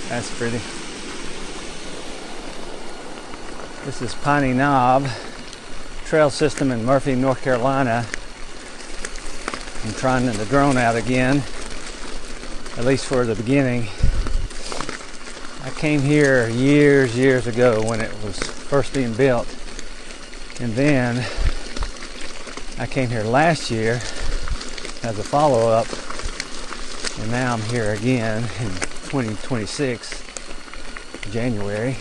That's pretty. This is Piney Knob trail system in Murphy, North Carolina. I'm trying the drone out again, at least for the beginning. I came here years ago when it was first being built, and then I came here last year as a follow-up, and now I'm here again in 2026 January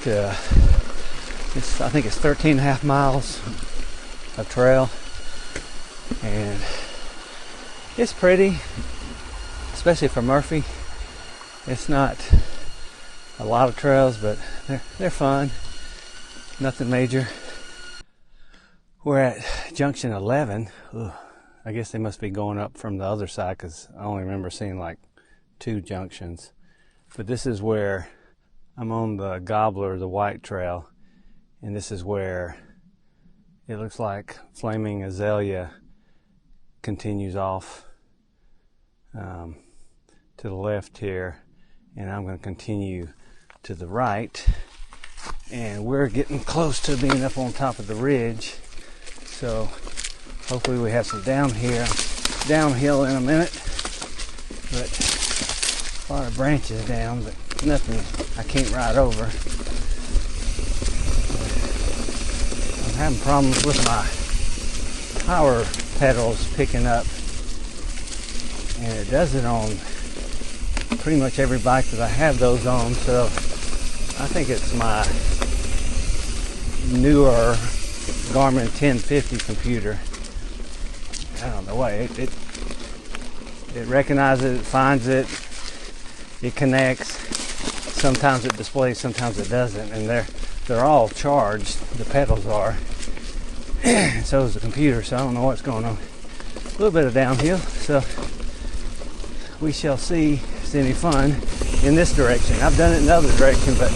to I think it's 13.5 miles of trail, and it's pretty, especially for Murphy. It's not a lot of trails, but they're fun. Nothing major. We're at junction 11. Ugh, I guess they must be going up from the other side, because I only remember seeing like 2 junctions. But this is where I'm on the Gobbler, the white trail, and this is where it looks like Flaming Azalea continues off to the left here, and I'm going to continue to the right, and we're getting close to being up on top of the ridge, so hopefully we have some downhill in a minute. But a lot of branches down, but nothing I can't ride over. I'm having problems with my power pedals picking up, and it does it on pretty much every bike that I have those on, so I think it's my newer Garmin 1050 computer. I don't know why it recognizes it, finds it, it connects. Sometimes it displays, sometimes it doesn't, and they're all charged. The pedals are, and so is the computer. So I don't know what's going on. A little bit of downhill, so we shall see if it's any fun in this direction. I've done it in the other direction, but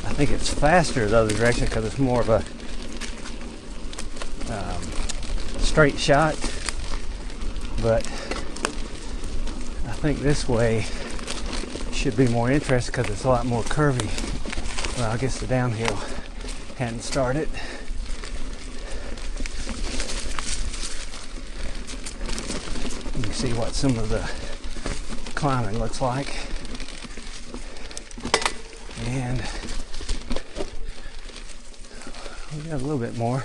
I think it's faster the other direction because it's more of a straight shot. But I think this way should be more interesting because it's a lot more curvy. Well, I guess the downhill hadn't started. You can see what some of the climbing looks like. And we got a little bit more.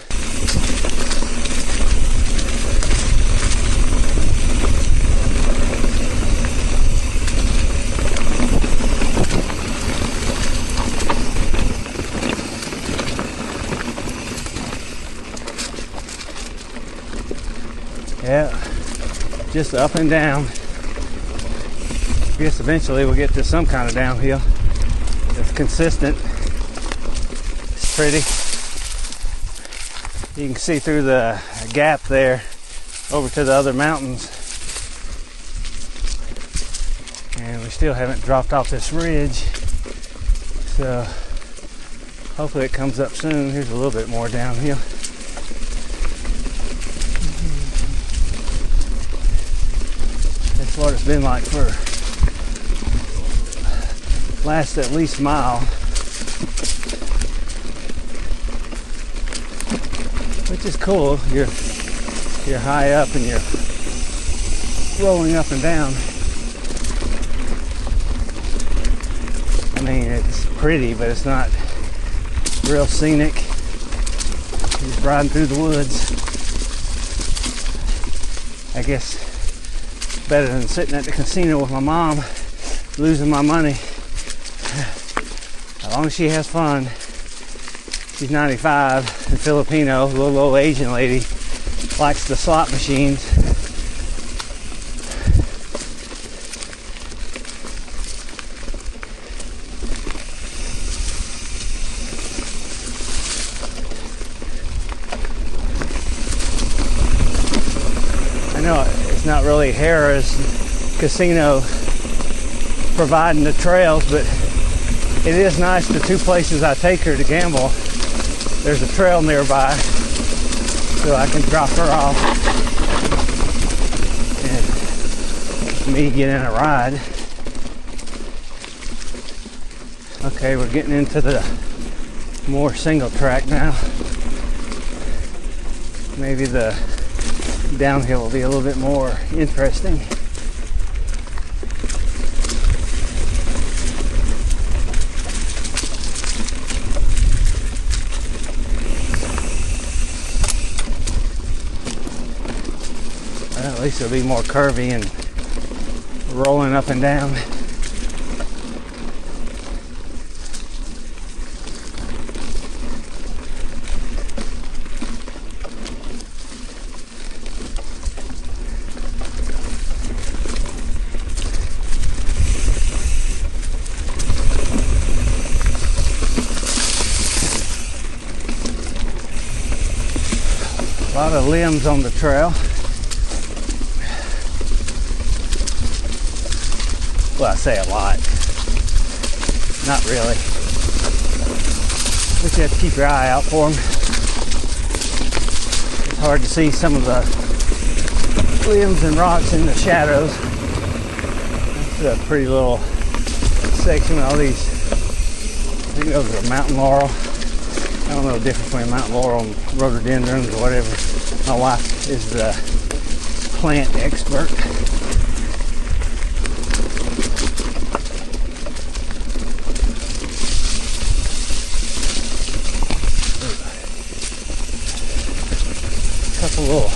Yeah, just up and down. I guess eventually we'll get to some kind of downhill. It's consistent. It's pretty. You can see through the gap there over to the other mountains. And we still haven't dropped off this ridge. So hopefully it comes up soon. Here's a little bit more downhill. That's what it's been like for last at least mile. Which is cool. You're high up and you're rolling up and down. I mean, it's pretty, but it's not real scenic. Just riding through the woods. I guess better than sitting at the casino with my mom, losing my money. As long as she has fun. She's 95 and Filipino, little old Asian lady, likes the slot machines. I know it's not really Harrah's casino providing the trails, but it is nice the 2 places I take her to gamble there's a trail nearby, so I can drop her off and me get in a ride. Okay, we're getting into the more single track now. Maybe the downhill will be a little bit more interesting. Well, at least it'll be more curvy and rolling up and down. A lot of limbs on the trail. Well, I say a lot. Not really. But you have to keep your eye out for them. It's hard to see some of the limbs and rocks in the shadows. That's a pretty little section of all these. I think those are mountain laurel. I don't know the difference between mountain laurel and rhododendrons or whatever. My wife is the plant expert. A couple little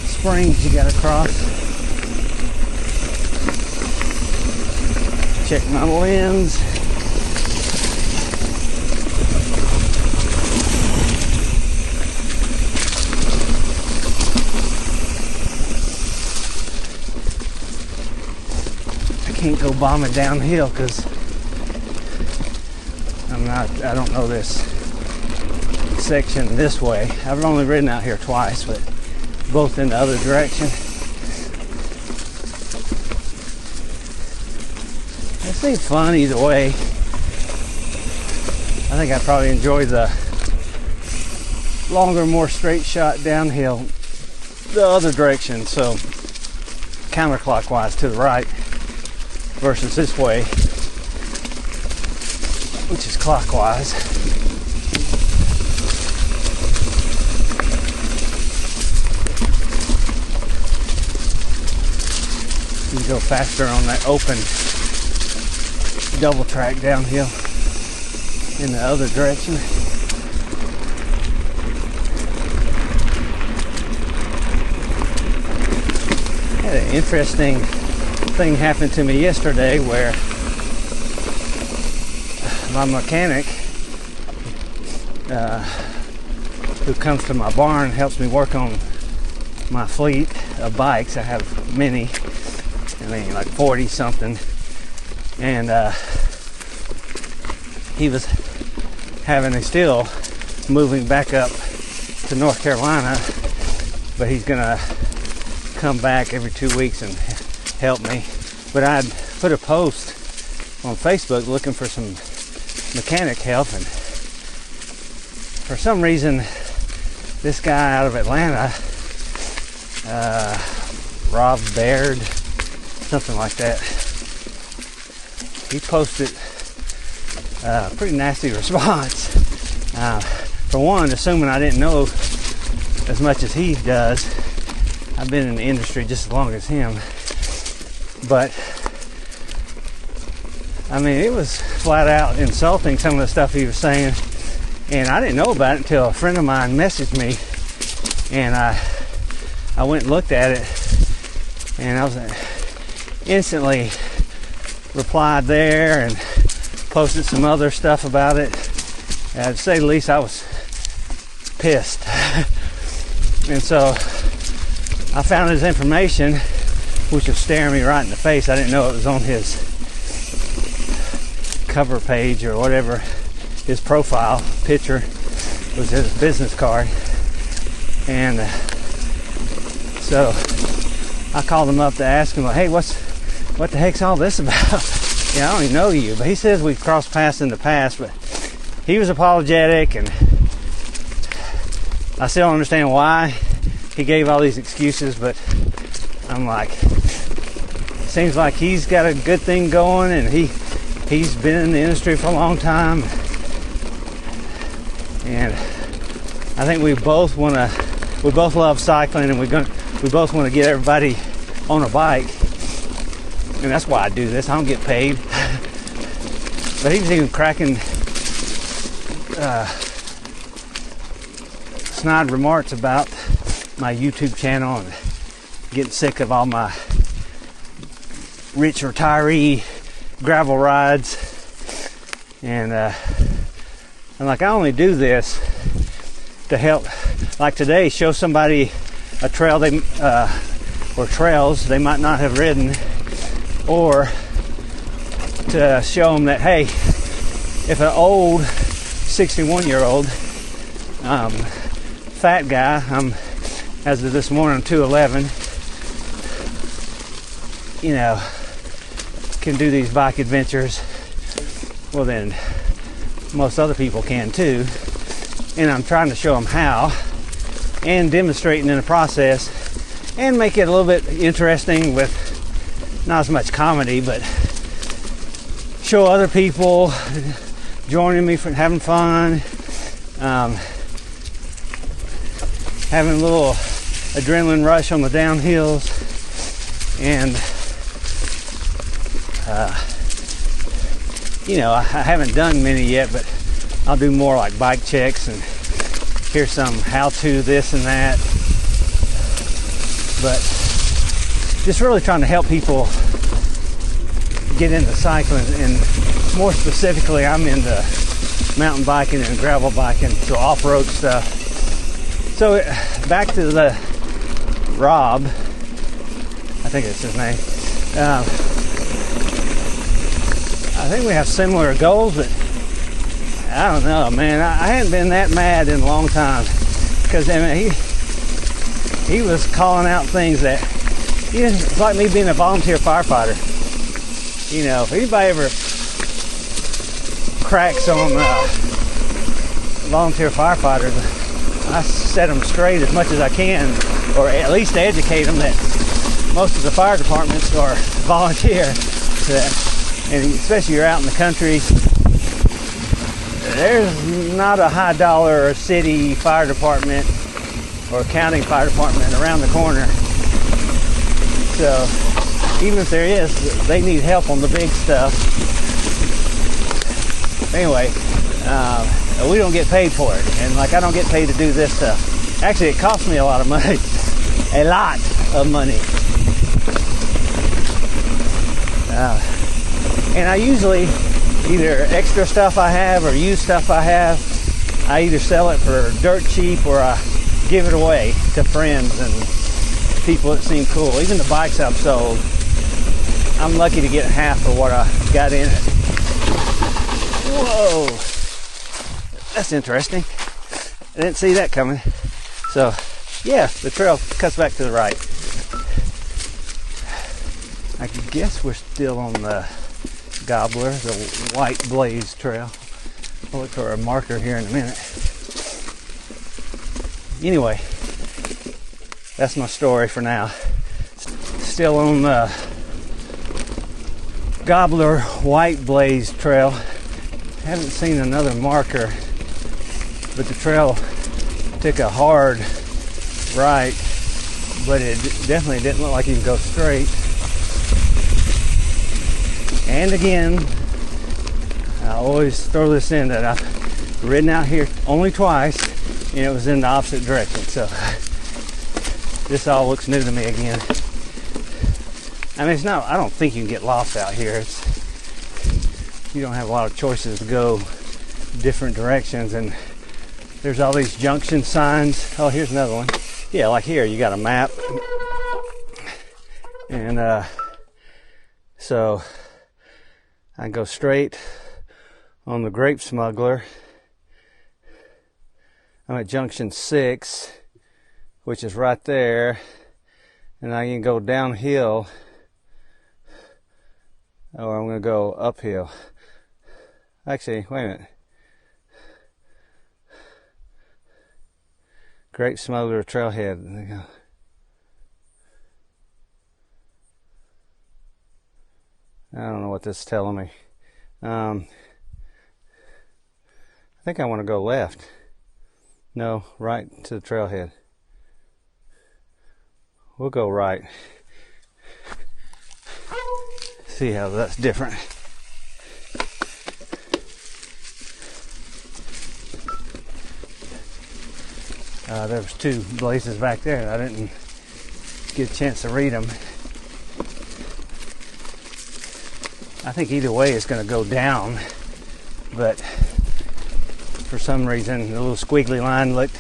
springs you gotta cross. Check my lens. Can't go bombing downhill because I don't know this section this way. I've only ridden out here twice, but both in the other direction. It seems fun either way. I think I probably enjoy the longer, more straight shot downhill the other direction, so counterclockwise to the right versus this way, which is clockwise. You can go faster on that open double track downhill in the other direction. Had an interesting thing happened to me yesterday where my mechanic who comes to my barn helps me work on my fleet of bikes. I have many, like 40 something, and he was still moving back up to North Carolina, but he's gonna come back every 2 weeks and help me. But I'd put a post on Facebook looking for some mechanic help, and for some reason this guy out of Atlanta, Rob Baird, something like that, he posted a pretty nasty response. For one, assuming I didn't know as much as he does. I've been in the industry just as long as him. But I mean, it was flat out insulting, some of the stuff he was saying, and I didn't know about it until a friend of mine messaged me, and I went and looked at it, and I was instantly replied there and posted some other stuff about it. To say the least, I was pissed. And so I found his information, which was staring me right in the face. I didn't know it was on his cover page or whatever. His profile picture was his business card. And so I called him up to ask him, hey, what the heck's all this about? I don't even know you. But he says we've crossed paths in the past, but he was apologetic, and I still don't understand why he gave all these excuses, but I'm like, seems like he's got a good thing going, and he's been in the industry for a long time, and I think we both love cycling, and we both want to get everybody on a bike, and that's why I do this. I don't get paid. But he was even cracking snide remarks about my YouTube channel and getting sick of all my rich retiree gravel rides. And I'm like, I only do this to help, like today, show somebody a trail or trails they might not have ridden, or to show them that, hey, if an old 61-year-old fat guy, as of this morning, 211, can do these bike adventures, well then most other people can too. And I'm trying to show them how, and demonstrating in the process, and make it a little bit interesting with not as much comedy, but show other people joining me for having fun, having a little adrenaline rush on the downhills, and I haven't done many yet, but I'll do more like bike checks, and here's some how-to this and that. But just really trying to help people get into cycling, and more specifically, I'm into mountain biking and gravel biking, so off-road stuff. So back to the Rob, I think it's his name. I think we have similar goals, but I don't know, man. I hadn't been that mad in a long time, because he was calling out things that, it's like me being a volunteer firefighter. If anybody ever cracks on volunteer firefighters, I set them straight as much as I can, or at least educate them that most of the fire departments are volunteer. And especially you're out in the country, there's not a high dollar city fire department or county fire department around the corner. So even if there is, they need help on the big stuff. Anyway, we don't get paid for it, and like I don't get paid to do this stuff. Actually, it costs me a lot of money, a lot of money. And I usually, either extra stuff I have or used stuff I have, I either sell it for dirt cheap or I give it away to friends and people that seem cool. Even the bikes I've sold, I'm lucky to get half of what I got in it. Whoa, that's interesting. I didn't see that coming. So yeah, the trail cuts back to the right. I guess we're still on the Gobbler, the White Blaze Trail. I'll look for a marker here in a minute. Anyway, that's my story for now. Still on the Gobbler White Blaze Trail. Haven't seen another marker, but the trail took a hard right, but it definitely didn't look like you could go straight. And again, I always throw this in that I've ridden out here only twice, and it was in the opposite direction. So this all looks new to me again. I mean, I don't think you can get lost out here. You don't have a lot of choices to go different directions, and there's all these junction signs. Oh, here's another one. Yeah, like here, you got a map. And so I go straight on the Grape Smuggler. I'm at junction 6, which is right there, and I can go downhill, or I'm going to go uphill. Actually, wait a minute. Great Smuggler Trailhead. I don't know what this is telling me. I think I want to go left. No, right to the trailhead. We'll go right. See how that's different. There was two blazes back there, and I didn't get a chance to read them. I think either way it's going to go down, but for some reason the little squiggly line looked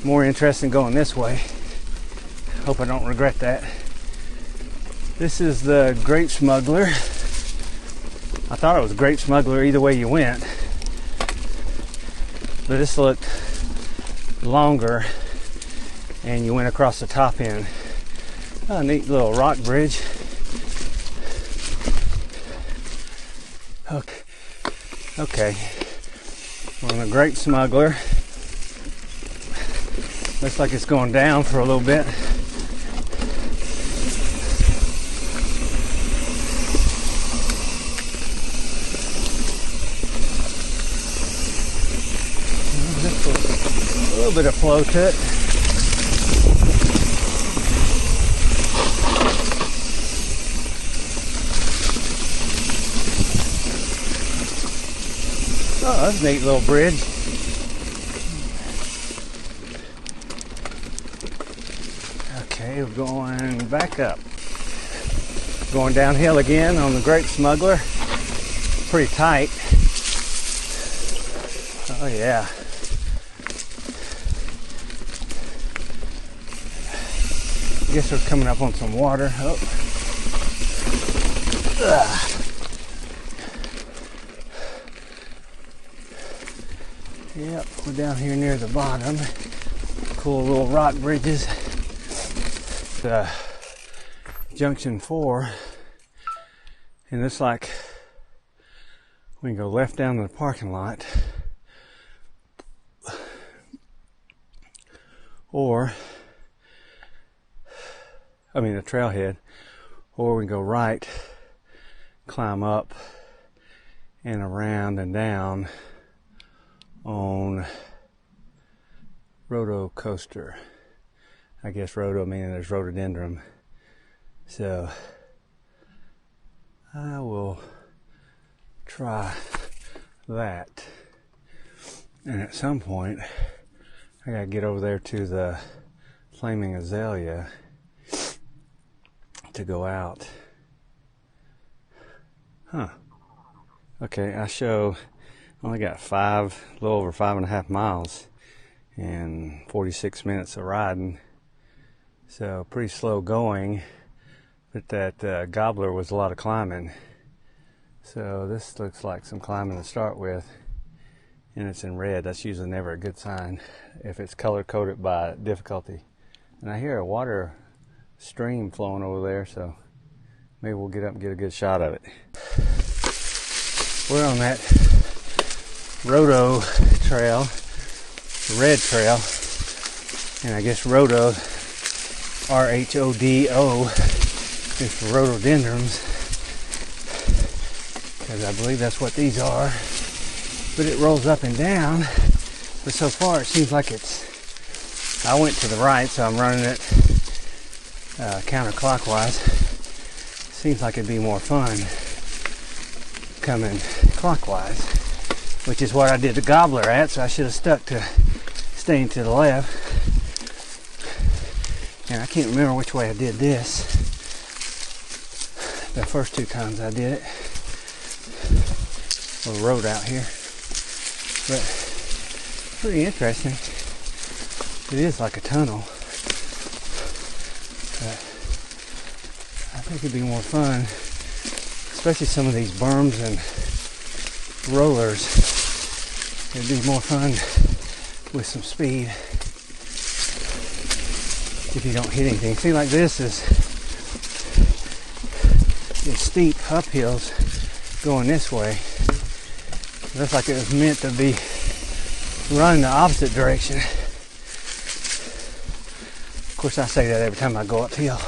more interesting going this way. Hope I don't regret that. This is the Great Smuggler. I thought it was Great Smuggler either way you went, but this looked longer and you went across the top end. Oh, a neat little rock bridge. Okay. We're on the Great Smuggler. Looks like it's going down for a little bit. A little bit of flow to it. Oh, that's a neat little bridge. Okay, we're going back up. Going downhill again on the Great Smuggler. Pretty tight. Oh yeah. I guess we're coming up on some water. Oh. Yep, we're down here near the bottom. Cool little rock bridges. Junction 4. And it looks like we can go left down to the parking lot. Or the trailhead, or we can go right, climb up and around and down on Roto Coaster. I guess roto meaning there's rhododendron. So I will try that. And at some point I gotta get over there to the Flaming Azalea to go out. Okay, I only got a little over 5.5 miles and 46 minutes of riding. So pretty slow going, but that gobbler was a lot of climbing. So this looks like some climbing to start with, and it's in red. That's usually never a good sign if it's color coded by difficulty. And I hear a water stream flowing over there, so maybe we'll get up and get a good shot of it. We're on that Roto trail, the red trail, and I guess Roto, R-H-O-D-O, is for rhododendrons, because I believe that's what these are. But it rolls up and down, but so far it seems like I went to the right, so I'm running it counterclockwise. Seems like it'd be more fun coming clockwise, which is what I did the gobbler at, so I should have stuck to staying to the left. And I can't remember which way I did this the first two times I did it. Little road out here, but pretty interesting. It is like a tunnel. But I think it'd be more fun, especially some of these berms and rollers. It'd be more fun with some speed if you don't hit anything. See, like this is steep uphills going this way. Looks like it was meant to be run the opposite direction. course, I say that every time I go uphill.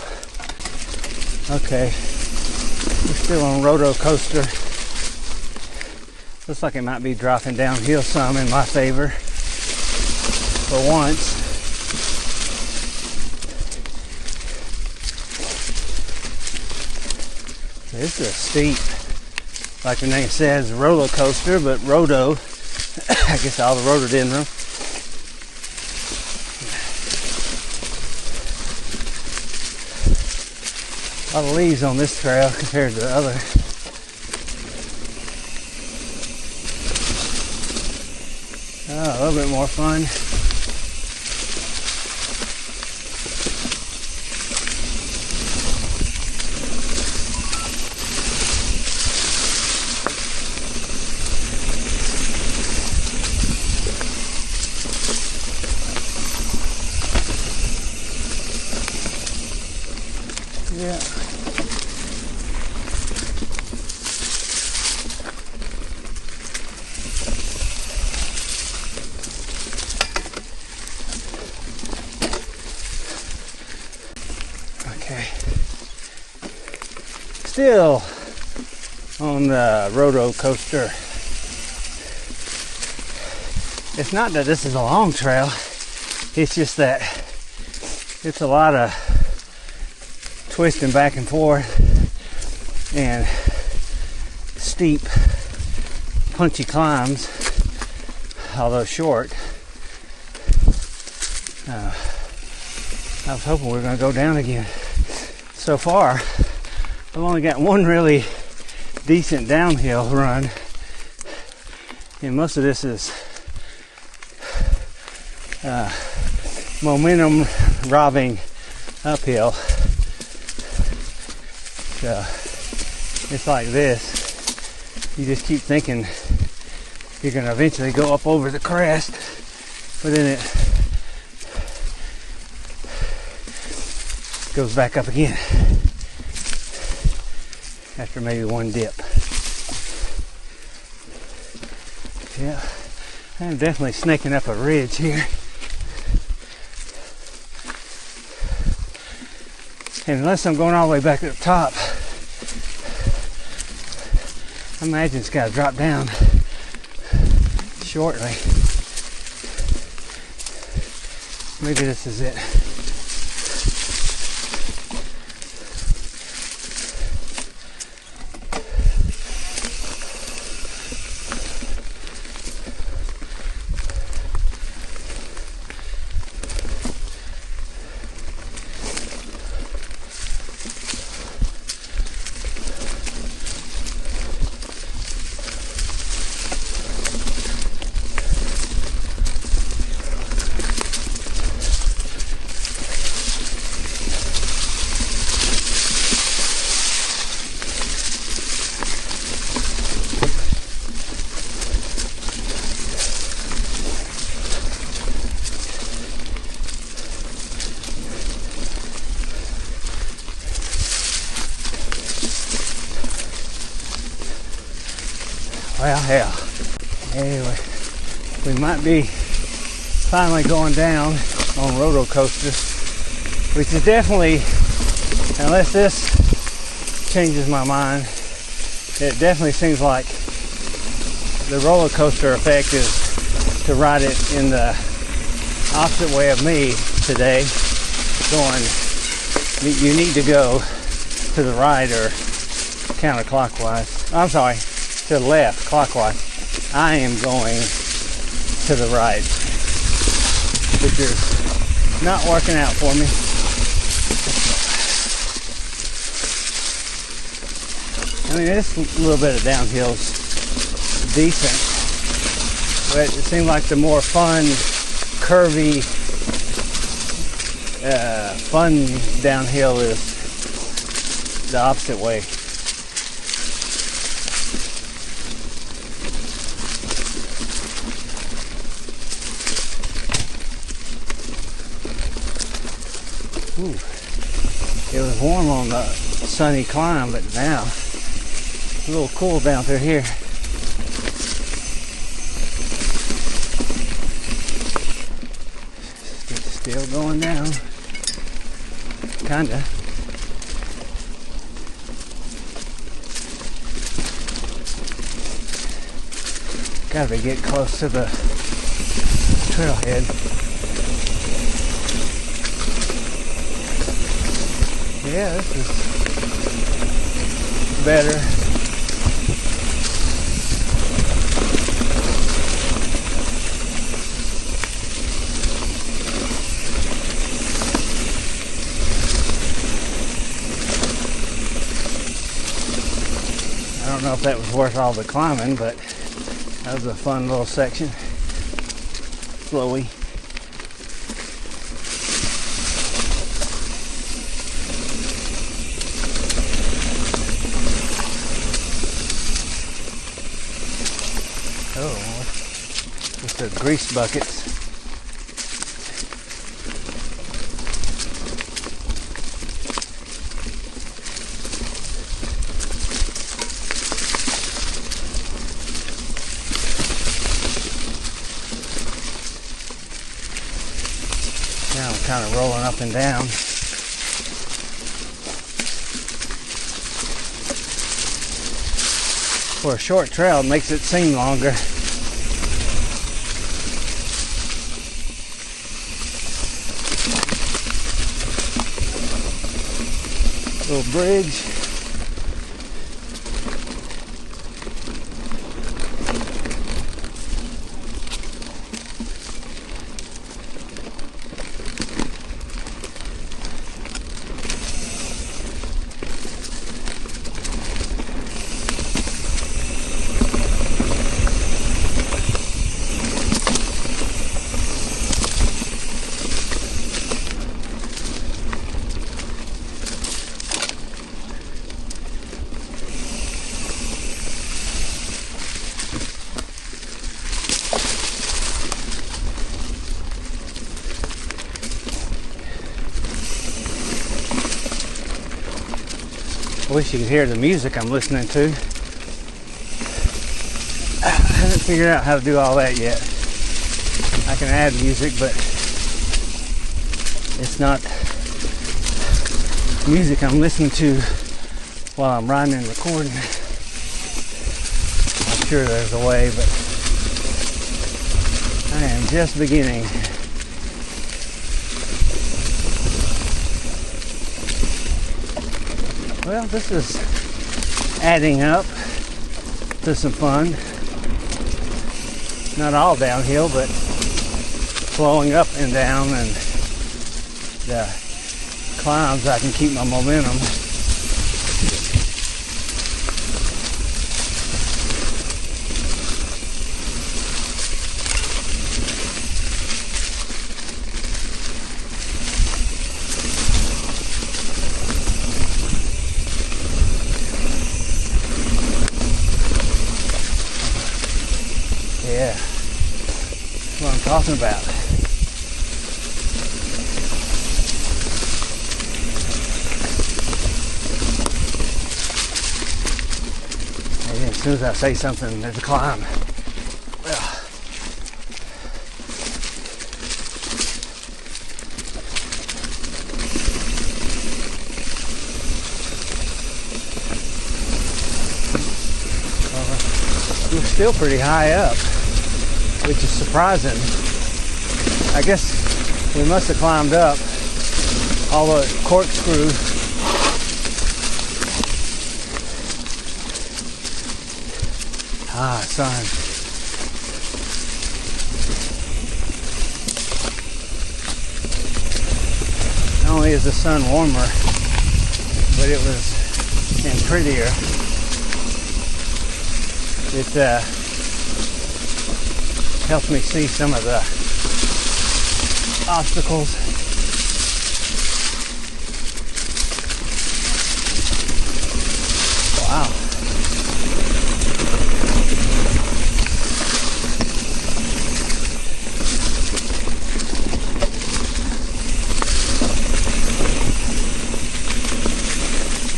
Okay, we're still on roller coaster. Looks like it might be dropping downhill some in my favor for once. This is a steep, like the name says, roller coaster, but roto. I guess all the rhododendron. A lot of leaves on this trail compared to the other. Oh, a little bit more fun. Yeah. Okay. Still on the roto coaster. It's not that this is a long trail. It's just that it's a lot of twisting back and forth and steep, punchy climbs, although short. I was hoping we were going to go down again. So far, I've only got one really decent downhill run, and most of this is momentum robbing uphill. So it's like this. You just keep thinking you're going to eventually go up over the crest, but then it goes back up again after maybe one dip. Yeah, I'm definitely snaking up a ridge here. And unless I'm going all the way back to the top, I imagine it's got to drop down shortly. Maybe this is it. Well, hell. Anyway, we might be finally going down on roller coaster, which is definitely, unless this changes my mind, it definitely seems like the roller coaster effect is to ride it in the opposite way of me today, going, you need to go to the right or counterclockwise. I'm sorry, to the left, clockwise. I am going to the right, which is not working out for me. I mean, this little bit of downhill's decent, but it seems like the more fun, curvy, fun downhill is the opposite way. Ooh. It was warm on the sunny climb, but now it's a little cool down through here. Still going down. kinda. Gotta be getting close to the trailhead. Yeah, this is better. I don't know if that was worth all the climbing, but that was a fun little section. Flowy. Oh, just the grease buckets. Now I'm kind of rolling up and down. For a short trail, it makes it seem longer. Little bridge. I wish you could hear the music I'm listening to. I haven't figured out how to do all that yet. I can add music, but it's not music I'm listening to while I'm riding and recording. I'm sure there's a way, but I am just beginning. Well, this is adding up to some fun. Not all downhill, but flowing up and down, and the climbs I can keep my momentum. Yeah, that's what I'm talking about. And as soon as I say something, there's a climb. Well, we're still pretty high up, which is surprising. I guess we must have climbed up all the corkscrew. Sun. Not only is the sun warmer, but it was and prettier. It helps me see some of the obstacles. Wow.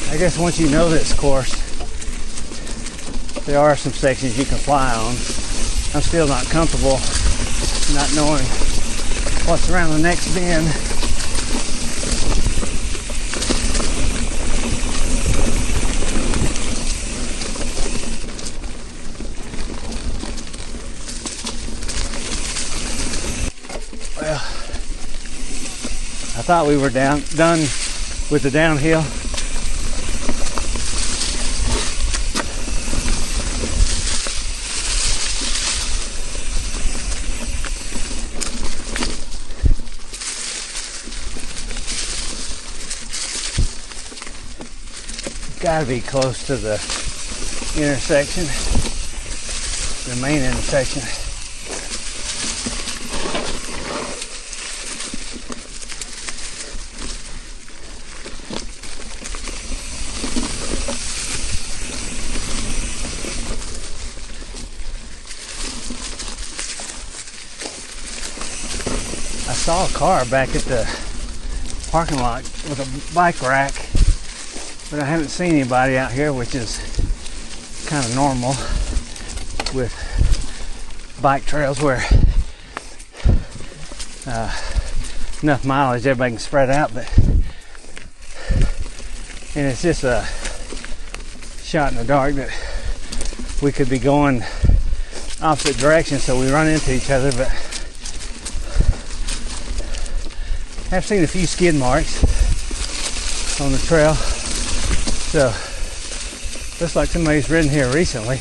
I guess once you know this course, there are some sections you can fly on. I'm still not comfortable not knowing what's around the next bend. thought we were done with the downhill. Got to be close to the intersection, the main intersection. I saw a car back at the parking lot with a bike rack, but I haven't seen anybody out here, which is kind of normal with bike trails where enough mileage everybody can spread out, but and it's just a shot in the dark that we could be going opposite directions, so we run into each other. But I've seen a few skid marks on the trail, so looks like somebody's ridden here recently.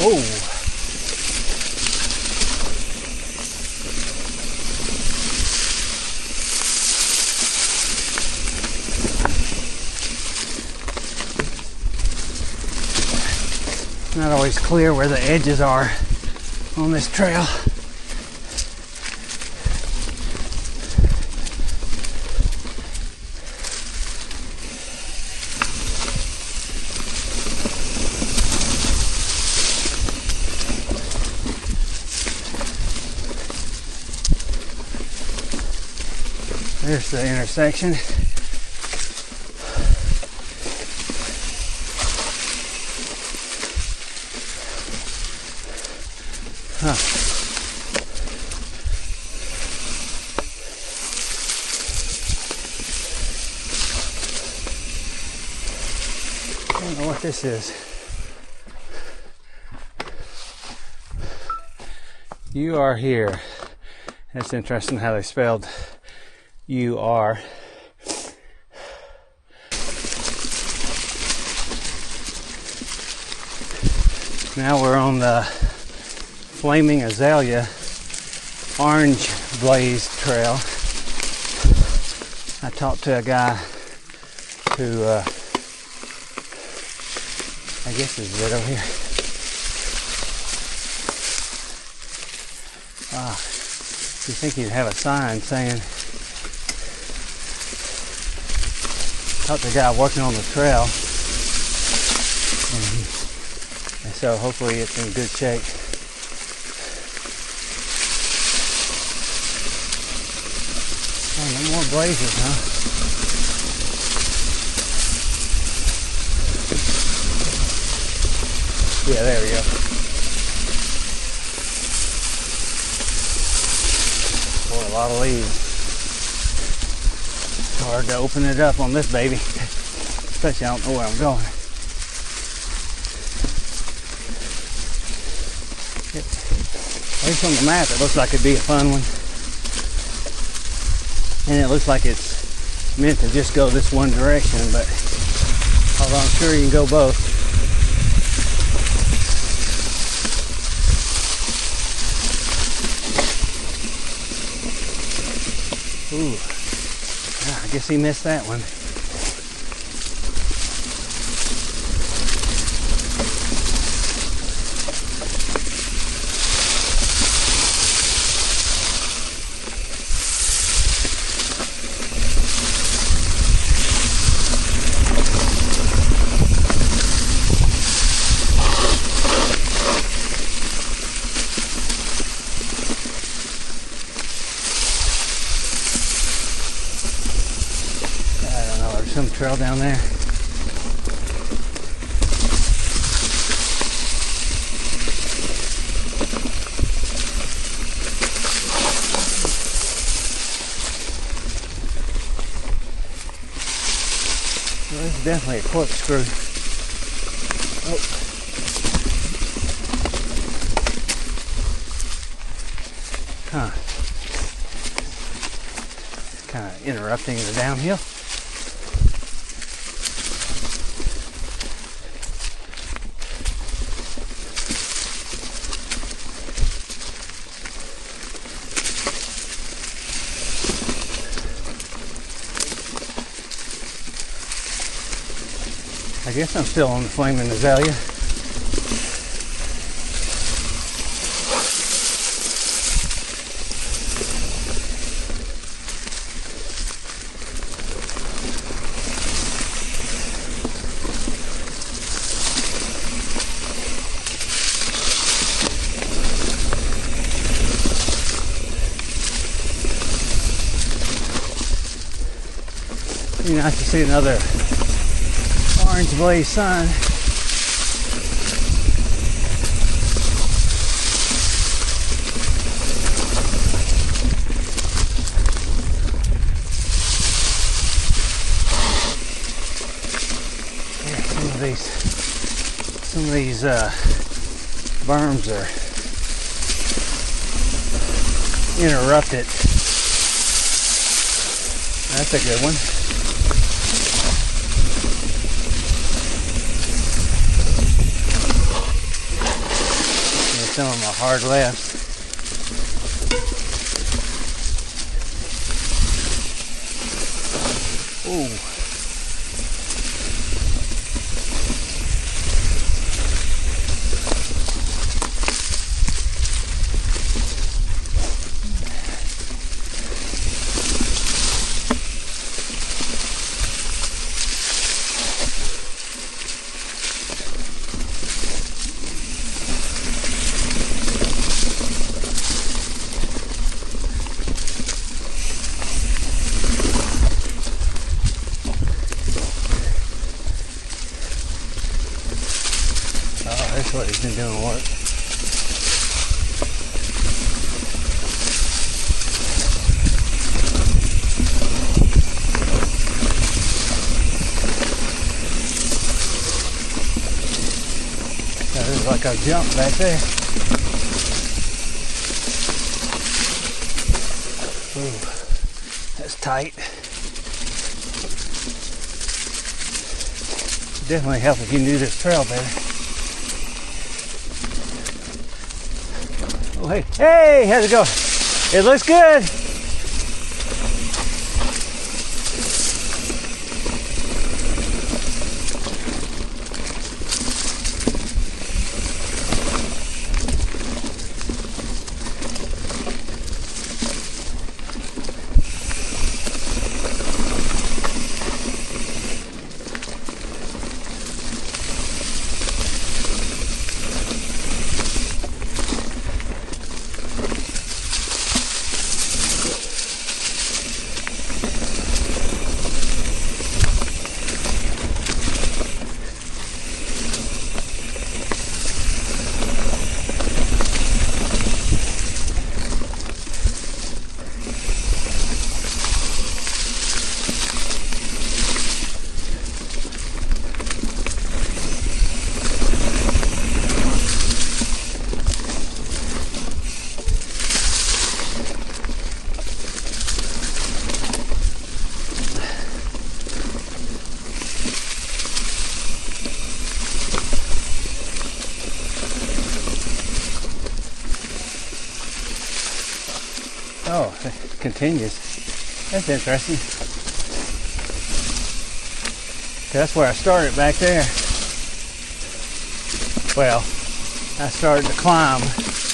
Oh, not always clear where the edges are on this trail. There's the intersection. Huh. I don't know what this is. You are here. That's interesting how they spelled you are. Now we're on the Flaming Azalea Orange Blaze Trail. I talked to a guy who I guess is right over here. You think he'd have a sign saying, talked to the guy working on the trail, and so hopefully it's in good shape. Oh, no more blazes, huh? Yeah, there we go. Boy, a lot of leaves. Hard to open it up on this baby, especially I don't know where I'm going. At least on the map it looks like it'd be a fun one, and it looks like it's meant to just go this one direction, but although I'm sure you can go both. Ooh. I guess he missed that one. trail down there. Well, this is definitely a corkscrew. Oh. Huh. Kind of interrupting the downhill. I guess I'm still on the flaming azalea. Be nice to see another orange blaze sun. Yeah, some of these berms are interrupted. That's a good one. Some of them are hard left. Ooh. That's what he's been doing work. There's like a jump back there. Ooh, that's tight. Definitely help if you knew this trail better. Oh, hey, how's it going? It looks good. Oh, it continues. That's interesting. That's where I started back there. Well, I started to climb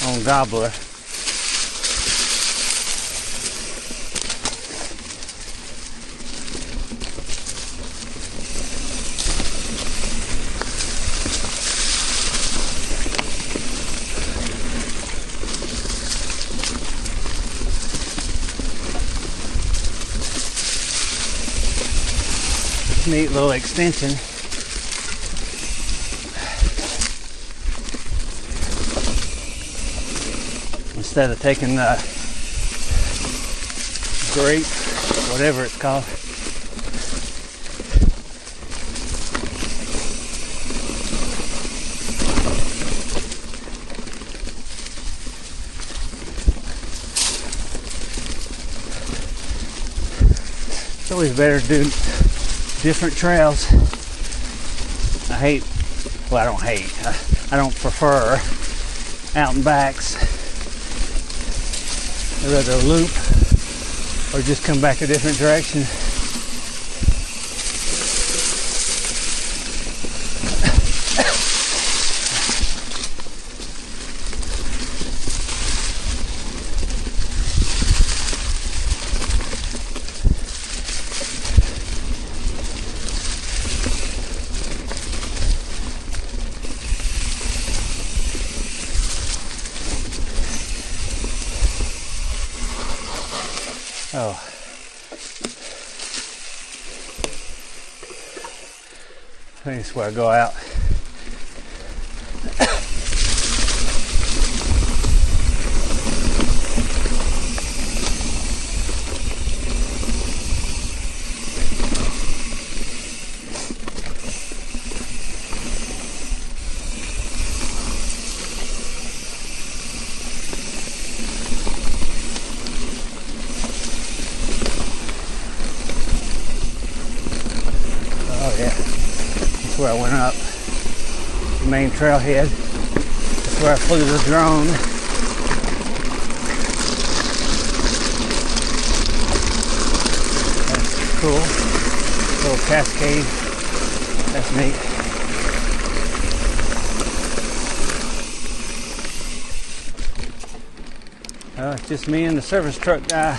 on Gobbler. neat little extension. Instead of taking the grape, whatever it's called. It's always better to do different trails. I don't prefer out and backs. I'd rather loop or just come back a different direction. Oh. I think it's where I go out. Oh yeah, that's where I went up. The main trailhead. That's where I flew the drone. That's cool. Little cascade. That's neat. It's just me and the service truck guy.